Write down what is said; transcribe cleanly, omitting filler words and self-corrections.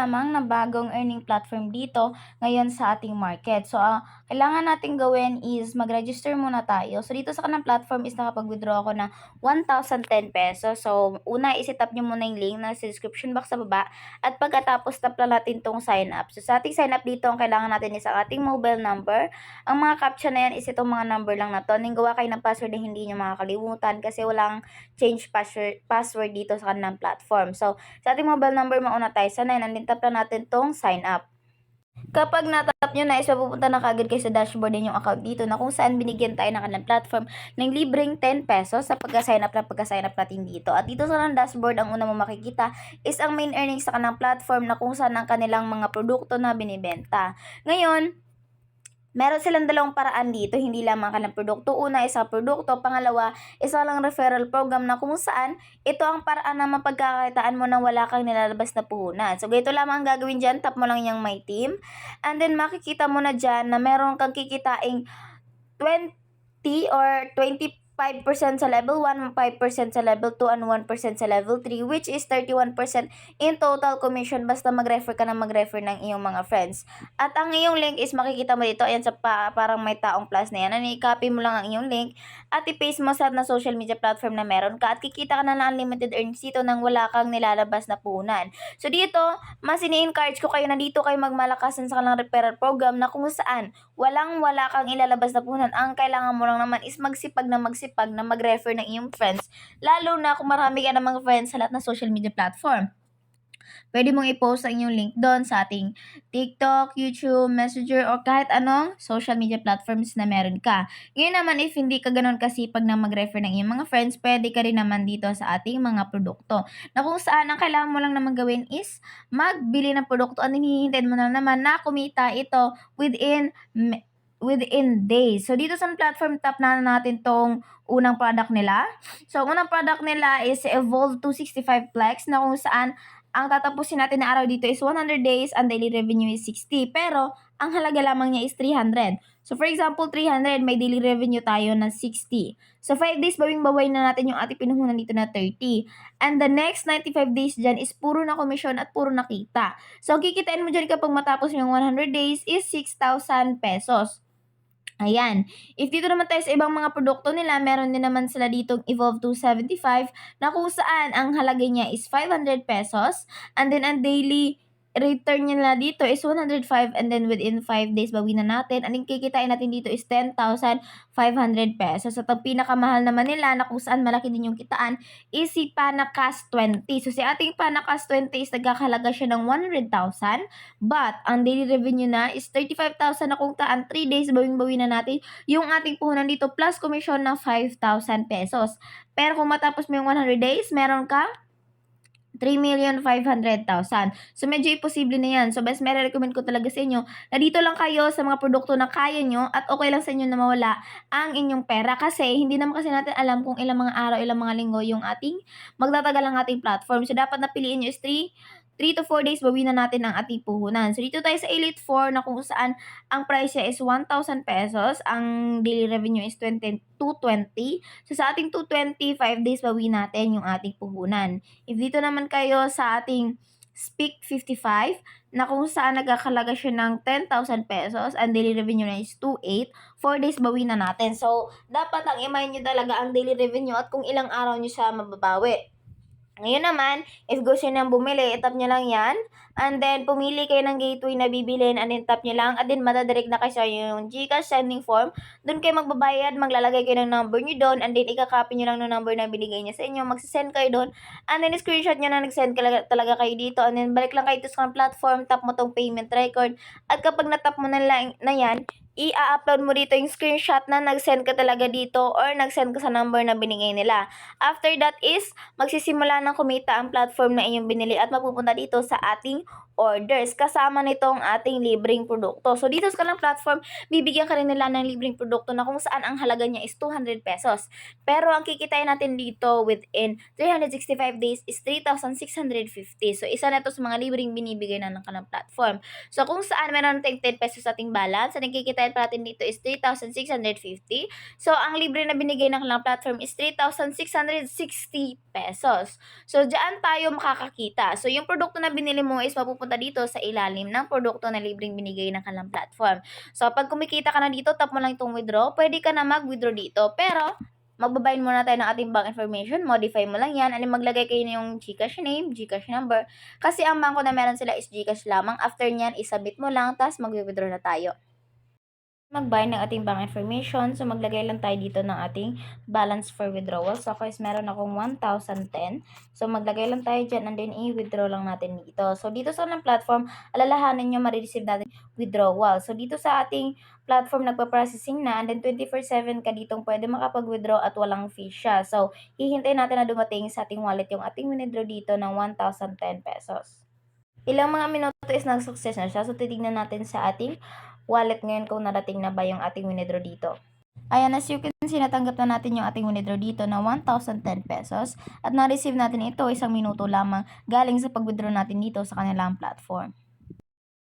lamang na bagong earning platform dito ngayon sa ating market. So, kailangan natin gawin is mag-register muna tayo. So, dito sa kanang platform is nakapag-withdraw ako ng 1,010 pesos. So, una, iset up nyo muna yung link na sa description box sa baba. At pagkatapos, tap lang natin tong sign up. So, sa ating sign up dito, ang kailangan natin is ang ating mobile number. Ang mga caption na yan is itong mga number lang na to. Gawa kayo ng password na hindi nyo makakalimutan kasi walang change password dito sa kanilang platform. So, sa ating mobile number, mauna tayo sa 9, and then tap lang natin tong sign up. Kapag natap nyo na is mapupunta na kagad kayo sa dashboard din yung account dito na kung saan binigyan tayo ng kanilang platform ng libreng 10 pesos sa pagka-sign up natin dito. At dito sa dashboard, ang una mo makikita is ang main earnings sa kanilang platform na kung saan ang kanilang mga produkto na binibenta. Ngayon, meron silang dalawang paraan dito, hindi lamang kanilang produkto. Una, isang produkto. Pangalawa, isa lang referral program na kung saan ito ang paraan na mapagkakakitaan mo nang wala kang nilalabas na puhunan. So, ganito lamang ang gagawin dyan. Tap mo lang yung My Team. And then, makikita mo na dyan na meron kang kikitaing 20 or 25% sa level 1, 5% sa level 2, and 1% sa level 3, which is 31% in total commission basta mag-refer ka ng ng iyong mga friends. At ang iyong link is makikita mo dito, ayan sa parang may taong plus na yan. I-copy mo lang ang iyong link at i-paste mo sa na social media platform na meron ka at kikita ka na ng unlimited earnings dito nang wala kang nilalabas na puhunan. So dito, mas ini-encourage ko kayo na dito kayo magmalakasan sa kanilang referral program na kung saan wala kang ilalabas na puhunan. Ang kailangan mo lang naman is magsipag na mag-refer ng iyong friends, lalo na kung marami ka namang friends sa lahat ng social media platform. Pwede mong i-post ang inyong link doon sa ating TikTok, YouTube, Messenger, or kahit anong social media platforms na meron ka. Ngayon naman, if hindi ka ganun kasipag na mag-refer ng iyong mga friends, pwede ka rin naman dito sa ating mga produkto. Na kung saan, ang kailangan mo lang naman gawin is magbili ng produkto at hinihintayin mo na naman na kumita ito within days. So, dito sa platform, tap na natin tong unang product nila. So, ang unang product nila is Evolve 265 Flex na kung saan ang tatapusin natin na araw dito is 100 days, ang daily revenue is 60. Pero, ang halaga lamang niya is 300. So, for example, 300, may daily revenue tayo na 60. So, 5 days, bawing-baway na natin yung ating pinuhunan dito na 30. And the next 95 days dyan is puro na komisyon at puro na kita. So, kikitain mo dyan kapag matapos yung 100 days is 6,000 pesos. Ayan. If dito naman tayo sa ibang mga produkto nila, meron din naman sila ditong Evolve 275 na kung saan ang halaga niya is 500 pesos. And then, ang daily return nila dito is 105, and then within 5 days bawi na natin. Ang kikitain natin dito is 10,500 pesos. At ang pinakamahal naman nila na kung saan malaki din yung kitaan is si Panakas 20. So, si ating Panakas 20 is nagkakahalaga siya ng 100,000. But, ang daily revenue na is 35,000 na kung taan 3 days bawing-bawi na natin yung ating puhunan dito plus commission na 5,000 pesos. Pero kung matapos mo yung 100 days, meron ka 3,500,000. So, medyo imposible na yan. So, best may recommend ko talaga sa inyo na dito lang kayo sa mga produkto na kaya nyo at okay lang sa inyo na mawala ang inyong pera. Kasi, hindi naman kasi natin alam kung ilang mga araw, ilang mga linggo yung ating magtatagal ang ating platform. So, dapat napiliin nyo is 3 to 4 days bawi na natin ang ating puhunan. So, dito tayo sa Elite 4 na kung saan ang price niya is 1,000 pesos. Ang daily revenue is 220. So, sa ating 220, 5 days bawi natin yung ating puhunan. If dito naman kayo sa ating Speak 55 na kung saan nagkakalaga siya ng 10,000 pesos, ang daily revenue na is 2,800, 4 days bawi na natin. So, dapat ang imahin nyo talaga ang daily revenue at kung ilang araw nyo siya mababawi. Ngayon naman, if gusto nyo nang bumili, tap nyo lang yan. And then, pumili kayo ng gateway na bibilin and then tap nyo lang. At then, madadirect na kayo sa yung GCash sending form. Doon kayo magbabayad, maglalagay kayo ng number nyo doon. And then, ikakopy nyo lang ng number na binigay niya sa inyo. Magsisend kayo doon. And then, screenshot nyo na nag-send talaga kayo dito. And then, balik lang kayo dito sa platform. Tap mo tong payment record. At kapag natap mo na yan, i-upload mo dito yung screenshot na nag-send ka talaga dito or nag-send ka sa number na binigay nila. After that is, magsisimula ng kumita ang platform na inyong binili at mapupunta dito sa ating orders kasama nitong ating libreng produkto. So, dito sa kanilang platform, bibigyan ka rin nila ng libreng produkto na kung saan ang halaga niya is 200 pesos. Pero, ang kikitain natin dito within 365 days is 3,650. So, isa na ito sa mga libreng binibigay na ng kanilang platform. So, kung saan meron tayong 10 pesos sa ating balance, ang kikitain pa natin dito is 3,650. So, ang libre na binigay ng kanilang platform is 3,660 pesos. So, diyan tayo makakakita. So, yung produkto na binili mo is mapupunta mapupunta dito sa ilalim ng produkto na libreng binigay ng kanilang platform. So, pag kumikita ka na dito, tap mo lang itong withdraw, pwede ka na mag-withdraw dito. Pero, magbabayad muna tayo ng ating bank information, modify mo lang yan, maglagay kayo na yung GCash name, GCash number, kasi ang bangko na meron sila is GCash lamang. After nyan, isubmit mo lang, tapos mag-withdraw na tayo. Magbayad ng ating bank information. So, maglagay lang tayo dito ng ating balance for withdrawal. So, guys, meron akong 1,010. So, maglagay lang tayo dyan and then i-withdraw lang natin dito. So, dito sa ng platform, alalahanin nyo marireceive natin withdrawal. So, dito sa ating platform, nagpa-processing na and then 24/7 ka ditong pwede makapag-withdraw at walang fee siya. So, hihintayin natin na dumating sa ating wallet yung ating withdraw dito ng 1,010 pesos. Ilang mga minuto is nag-success na siya. So, titignan natin sa ating wallet ngayon kung narating na ba yung ating withdraw dito. Ayan, as you can see, natanggap na natin yung ating withdraw dito na 1,010 pesos at na-receive natin ito 1 minuto lamang galing sa pag-withdraw natin dito sa kanilang platform.